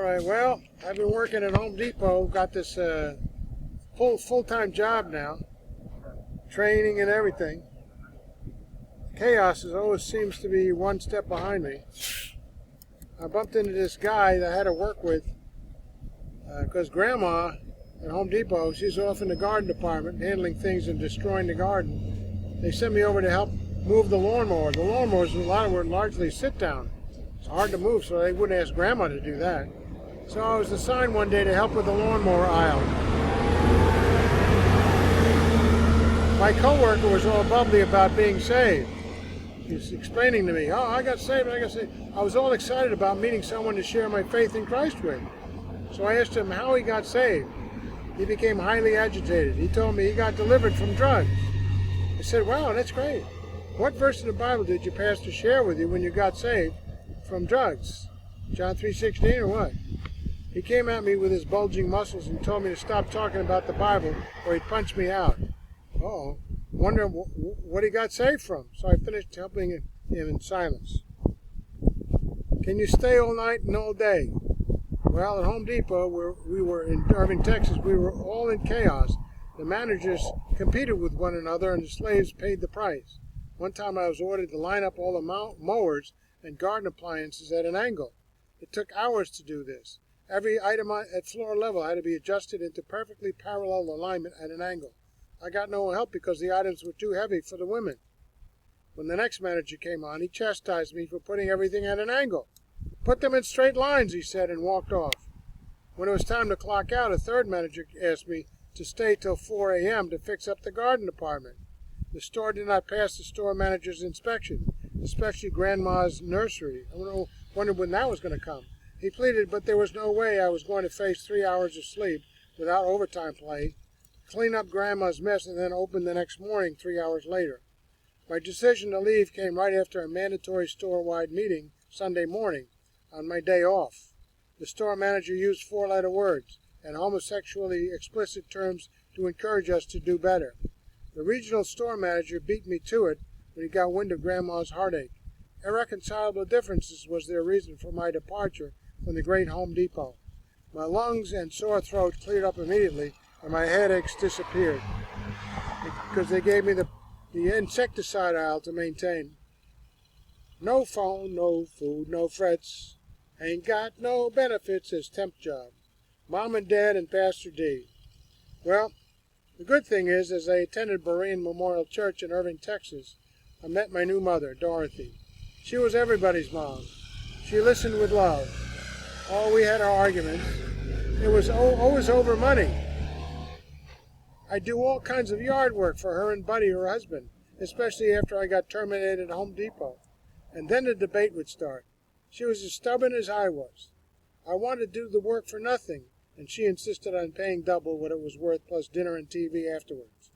right. Well, I've been working at Home Depot. Got this full-time job now. Training and everything. Chaos always seems to be one step behind me. I bumped into this guy that I had to work with because Grandma at Home Depot, she's off in the garden department handling things and destroying the garden. They sent me over to help move the lawnmower. The lawnmowers, a lot of them were largely sit down. It's hard to move, so they wouldn't ask Grandma to do that. So I was assigned one day to help with the lawnmower aisle. My coworker was all bubbly about being saved. He was explaining to me, oh, I got saved. I was all excited about meeting someone to share my faith in Christ with. So I asked him how he got saved. He became highly agitated. He told me he got delivered from drugs. I said, wow, that's great. What verse in the Bible did your pastor share with you when you got saved from drugs? John 3:16 or what? He came at me with his bulging muscles and told me to stop talking about the Bible or he'd punch me out. Uh-oh. Wondering what he got saved from. So I finished helping him in silence. Can you stay all night and all day? Well, at Home Depot, where we were in Irving, Texas, we were all in chaos. The managers competed with one another and the slaves paid the price. One time I was ordered to line up all the mowers and garden appliances at an angle. It took hours to do this. Every item at floor level had to be adjusted into perfectly parallel alignment at an angle. I got no help because the items were too heavy for the women. When the next manager came on, he chastised me for putting everything at an angle. Put them in straight lines, he said, and walked off. When it was time to clock out, a third manager asked me to stay till 4 a.m. to fix up the garden department. The store did not pass the store manager's inspection, especially Grandma's nursery. I wondered when that was going to come. He pleaded, but there was no way I was going to face 3 hours of sleep without overtime pay, clean up Grandma's mess, and then open the next morning 3 hours later. My decision to leave came right after a mandatory store-wide meeting Sunday morning on my day off. The store manager used 4-letter words and homosexually explicit terms to encourage us to do better. The regional store manager beat me to it when he got wind of Grandma's heartache. Irreconcilable differences was their reason for my departure from the great Home Depot. My lungs and sore throat cleared up immediately, and my headaches disappeared because they gave me the insecticide aisle to maintain. No phone, no food, no frets. Ain't got no benefits as temp job. Mom and Dad and Pastor D. Well, the good thing is, as I attended Berean Memorial Church in Irving, Texas, I met my new mother, Dorothy. She was everybody's mom. She listened with love. Oh, we had our arguments. It was always over money. I'd do all kinds of yard work for her and Buddy, her husband, especially after I got terminated at Home Depot. And then the debate would start. She was as stubborn as I was. I wanted to do the work for nothing, and she insisted on paying double what it was worth plus dinner and TV afterwards.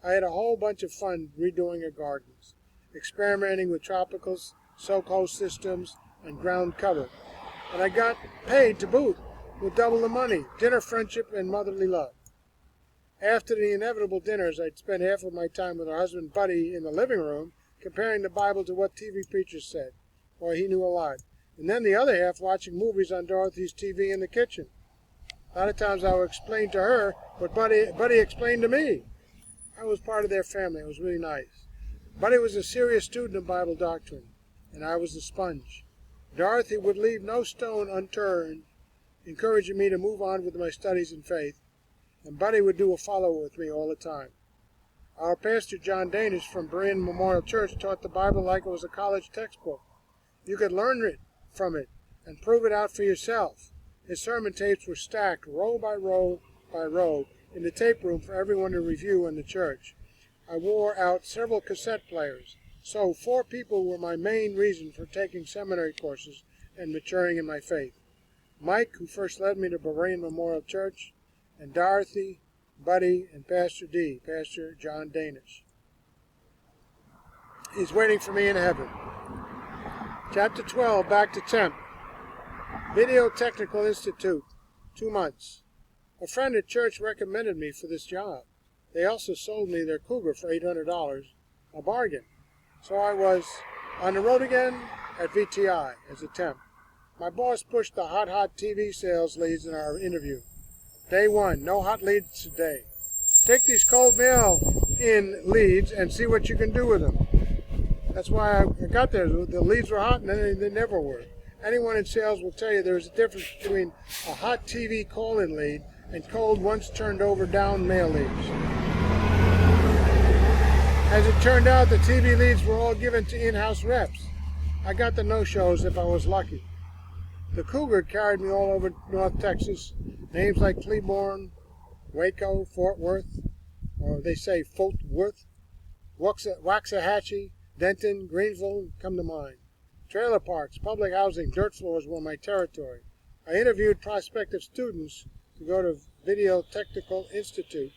I had a whole bunch of fun redoing her gardens, experimenting with tropicals, soak-hose systems, and ground cover. And I got paid to boot with double the money, dinner, friendship, and motherly love. After the inevitable dinners, I'd spend half of my time with her husband Buddy in the living room, comparing the Bible to what TV preachers said. Boy, he knew a lot. And then the other half watching movies on Dorothy's TV in the kitchen. A lot of times I would explain to her what Buddy explained to me. I was part of their family. It was really nice. Buddy was a serious student of Bible doctrine, and I was the sponge. Dorothy would leave no stone unturned, encouraging me to move on with my studies in faith, and Buddy would do a follow with me all the time. Our pastor, John Danish, from Berean Memorial Church, taught the Bible like it was a college textbook. You could learn it from it and prove it out for yourself. His sermon tapes were stacked row by row by row in the tape room for everyone to review in the church. I wore out several cassette players, so 4 people were my main reason for taking seminary courses and maturing in my faith. Mike, who first led me to Berean Memorial Church, and Dorothy, Buddy, and Pastor D, Pastor John Danish. He's waiting for me in heaven. Chapter 12, back to temp. Video Technical Institute, 2 months. A friend at church recommended me for this job. They also sold me their Cougar for $800, a bargain. So I was on the road again at VTI as a temp. My boss pushed the hot TV sales leads in our interview. Day 1, no hot leads today. Take these cold mail in leads and see what you can do with them. That's why I got there. The leads were hot and then they never were. Anyone in sales will tell you there's a difference between a hot TV call-in lead and cold, once turned over down mail leads. As it turned out, the TV leads were all given to in-house reps. I got the no-shows if I was lucky. The Cougar carried me all over North Texas. Names like Cleburne, Waco, Fort Worth, or they say Fort Worth, Waxahachie, Denton, Greenville come to mind. Trailer parks, public housing, dirt floors were my territory. I interviewed prospective students to go to Video Technical Institute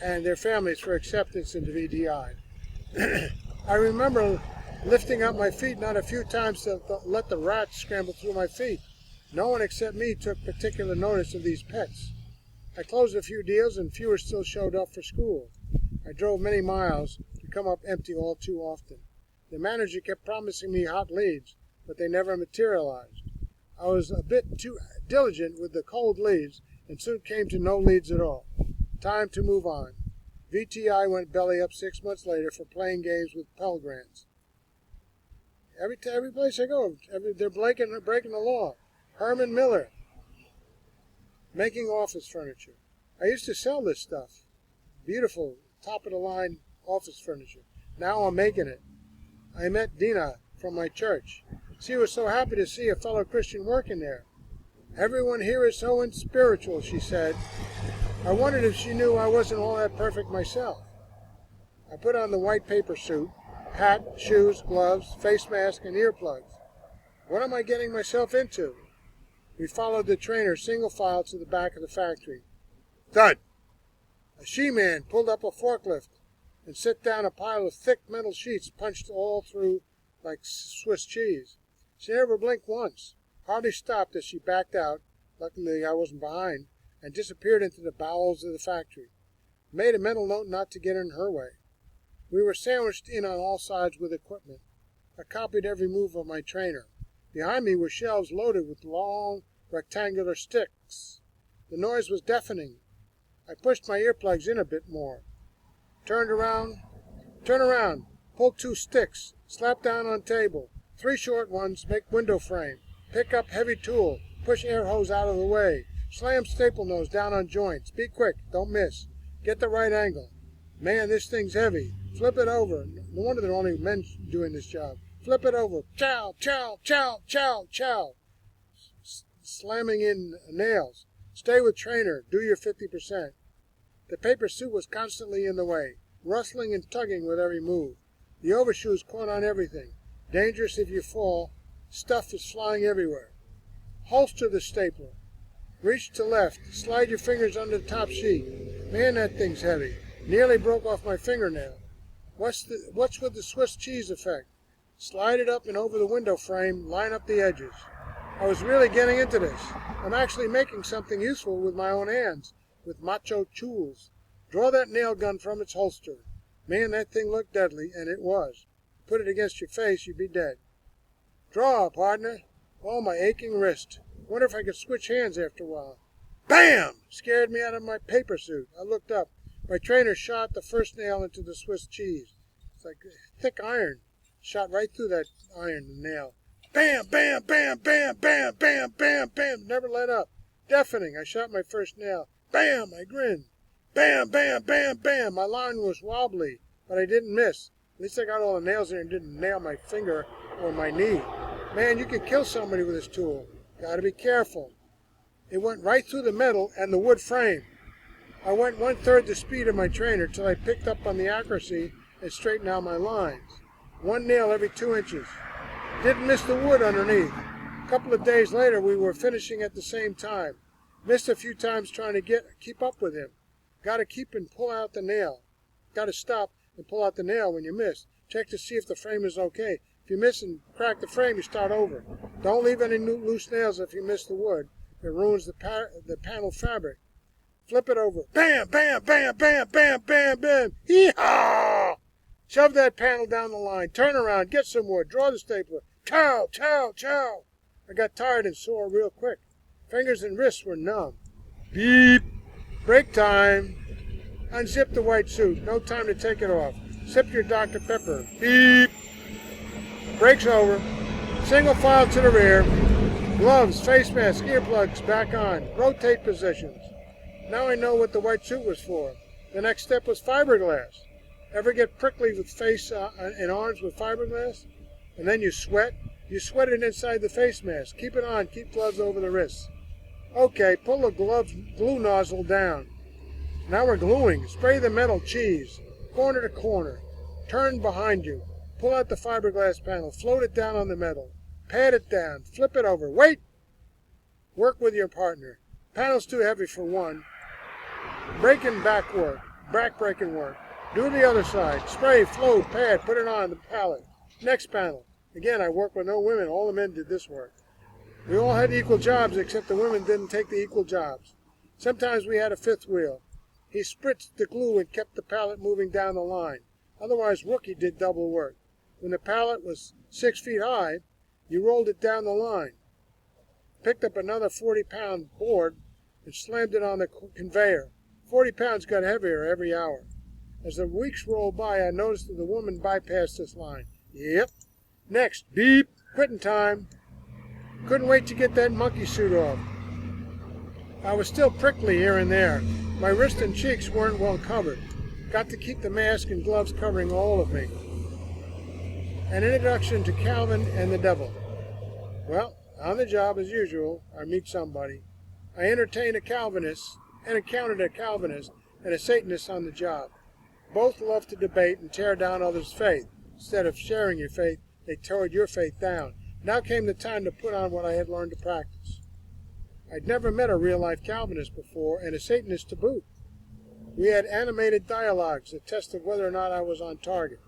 and their families for acceptance into VDI. I remember lifting up my feet not a few times to let the rats scramble through my feet. No one except me took particular notice of these pets. I closed a few deals and fewer still showed up for school. I drove many miles to come up empty all too often. The manager kept promising me hot leads, but they never materialized. I was a bit too diligent with the cold leads and soon came to no leads at all. Time to move on. VTI went belly up 6 months later for playing games with Pell Grants. Every place I go, they're breaking the law. HermanMiller, making office furniture. I used to sell this stuff. Beautiful, top-of-the-line office furniture. Now I'm making it. I met Dina from my church. She was so happy to see a fellow Christian working there. Everyone here is so unspiritual, she said. I wondered if she knew I wasn't all that perfect myself. I put on the white paper suit, hat, shoes, gloves, face mask, and earplugs. What am I getting myself into? We followed the trainer single file to the back of the factory. Thud! A she-man pulled up a forklift and set down a pile of thick metal sheets punched all through like Swiss cheese. She never blinked once, hardly stopped as she backed out, luckily I wasn't behind, and disappeared into the bowels of the factory. Made a mental note not to get in her way. We were sandwiched in on all sides with equipment. I copied every move of my trainer. Behind me were shelves loaded with long, rectangular sticks. The noise was deafening. I pushed my earplugs in a bit more. Turn around, pull 2 sticks, slap down on table, 3 short ones, make window frame, pick up heavy tool, push air hose out of the way, slam staple nose down on joints, be quick, don't miss, get the right angle. Man, this thing's heavy, flip it over, no wonder there are only men doing this job, flip it over, chow, chow, chow, chow, chow, slamming in nails, stay with trainer, do your 50%. The paper suit was constantly in the way, rustling and tugging with every move. The overshoes caught on everything. Dangerous if you fall. Stuff is flying everywhere. Holster the stapler. Reach to left. Slide your fingers under the top sheet. Man, that thing's heavy. Nearly broke off my fingernail. What's with the Swiss cheese effect? Slide it up and over the window frame. Line up the edges. I was really getting into this. I'm actually making something useful with my own hands. With macho tools. Draw that nail gun from its holster. Man, that thing looked deadly, and it was. Put it against your face, you'd be dead. Draw, partner. Oh, my aching wrist. Wonder if I could switch hands after a while. Bam! Scared me out of my paper suit. I looked up. My trainer shot the first nail into the Swiss cheese. It's like thick iron. Shot right through that iron, the nail. Bam, bam, bam, bam, bam, bam, bam, bam. Never let up. Deafening. I shot my first nail. Bam! I grinned. Bam, bam, bam, bam. My line was wobbly, but I didn't miss. At least I got all the nails in and didn't nail my finger or my knee. Man, you can kill somebody with this tool. Gotta be careful. It went right through the metal and the wood frame. I went 1/3 the speed of my trainer till I picked up on the accuracy and straightened out my lines. 1 nail every 2 inches. Didn't miss the wood underneath. A couple of days later, we were finishing at the same time. Missed a few times trying to keep up with him. Got to keep and pull out the nail. Got to stop and pull out the nail when you miss. Check to see if the frame is okay. If you miss and crack the frame, you start over. Don't leave any loose nails if you miss the wood. It ruins the panel fabric. Flip it over. Bam, bam, bam, bam, bam, bam, bam. Hee-haw! Shove that panel down the line. Turn around. Get some wood. Draw the stapler. Chow, chow, chow. I got tired and sore real quick. Fingers and wrists were numb. Beep! Break time! Unzip the white suit. No time to take it off. Sip your Dr. Pepper. Beep! Break's over. Single file to the rear. Gloves, face mask, earplugs back on. Rotate positions. Now I know what the white suit was for. The next step was fiberglass. Ever get prickly with face and arms with fiberglass? And then you sweat? You sweat it inside the face mask. Keep it on. Keep gloves over the wrists. Okay, pull the glue nozzle down. Now we're gluing. Spray the metal cheese. Corner to corner. Turn behind you. Pull out the fiberglass panel. Float it down on the metal. Pat it down. Flip it over. Wait! Work with your partner. Panel's too heavy for one. Breaking back work. Back breaking work. Do the other side. Spray, float, pad, put it on the pallet. Next panel. Again, I work with no women. All the men did this work. We all had equal jobs, except the women didn't take the equal jobs. Sometimes we had a fifth wheel. He spritzed the glue and kept the pallet moving down the line. Otherwise, Rookie did double work. When the pallet was 6 feet high, you rolled it down the line, picked up another 40-pound board, and slammed it on the conveyor. 40 pounds got heavier every hour. As the weeks rolled by, I noticed that the woman bypassed this line. Yep. Next, beep, quitting time. Couldn't wait to get that monkey suit off. I was still prickly here and there. My wrists and cheeks weren't well covered. Got to keep the mask and gloves covering all of me. An introduction to Calvin and the devil. Well, on the job as usual, I meet somebody. I encountered a Calvinist and a Satanist on the job. Both love to debate and tear down others' faith. Instead of sharing your faith, they tore your faith down. Now came the time to put on what I had learned to practice. I'd never met a real-life Calvinist before, and a Satanist to boot. We had animated dialogues that tested whether or not I was on target.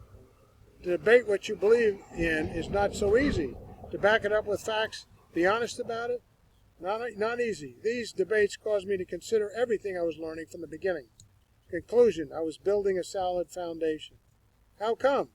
To debate what you believe in is not so easy. To back it up with facts, be honest about it, not easy. These debates caused me to consider everything I was learning from the beginning. Conclusion, I was building a solid foundation. How come?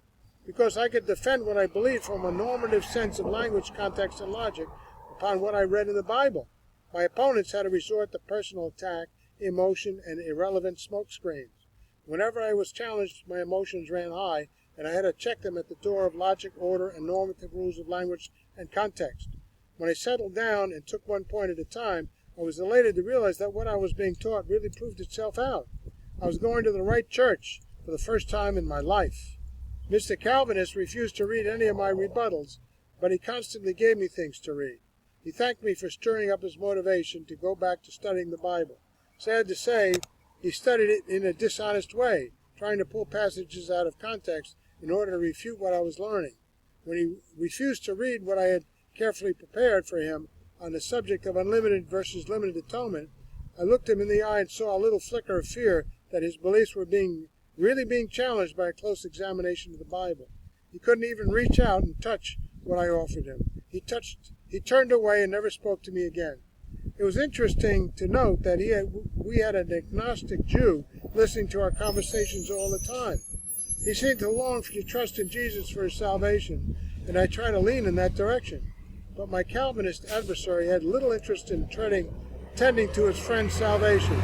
Because I could defend what I believed from a normative sense of language, context, and logic upon what I read in the Bible. My opponents had to resort to personal attack, emotion, and irrelevant smokescreens. Whenever I was challenged, my emotions ran high, and I had to check them at the door of logic, order, and normative rules of language and context. When I settled down and took one point at a time, I was elated to realize that what I was being taught really proved itself out. I was going to the right church for the first time in my life. Mr. Calvinist refused to read any of my rebuttals, but he constantly gave me things to read. He thanked me for stirring up his motivation to go back to studying the Bible. Sad to say, he studied it in a dishonest way, trying to pull passages out of context in order to refute what I was learning. When he refused to read what I had carefully prepared for him on the subject of unlimited versus limited atonement, I looked him in the eye and saw a little flicker of fear that his beliefs were really being challenged by a close examination of the Bible. He couldn't even reach out and touch what I offered him. He turned away and never spoke to me again. It was interesting to note that we had an agnostic Jew listening to our conversations all the time. He seemed to long to trust in Jesus for his salvation, and I tried to lean in that direction. But my Calvinist adversary had little interest in tending to his friend's salvation.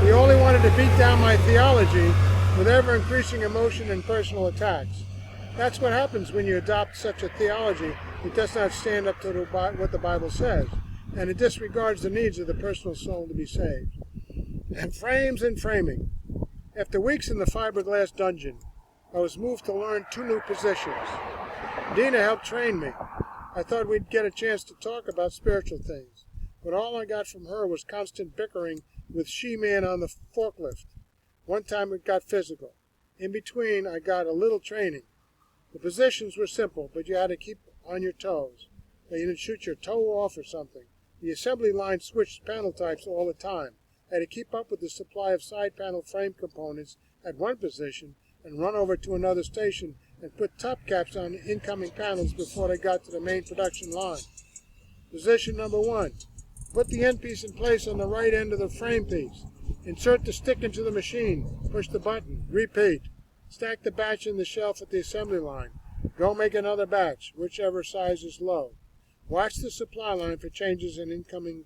He only wanted to beat down my theology with ever-increasing emotion and personal attacks. That's what happens when you adopt such a theology that does not stand up to what the Bible says, and it disregards the needs of the personal soul to be saved. And frames and framing. After weeks in the fiberglass dungeon, I was moved to learn 2 new positions. Dina helped train me. I thought we'd get a chance to talk about spiritual things, but all I got from her was constant bickering with She-Man on the forklift. One time it got physical. In between, I got a little training. The positions were simple, but you had to keep on your toes. You didn't shoot your toe off or something. The assembly line switched panel types all the time. I had to keep up with the supply of side panel frame components at one position and run over to another station and put top caps on the incoming panels before they got to the main production line. Position number 1. Put the end piece in place on the right end of the frame piece. Insert the stick into the machine. Push the button. Repeat. Stack the batch in the shelf at the assembly line. Go make another batch, whichever size is low. Watch the supply line for changes in incoming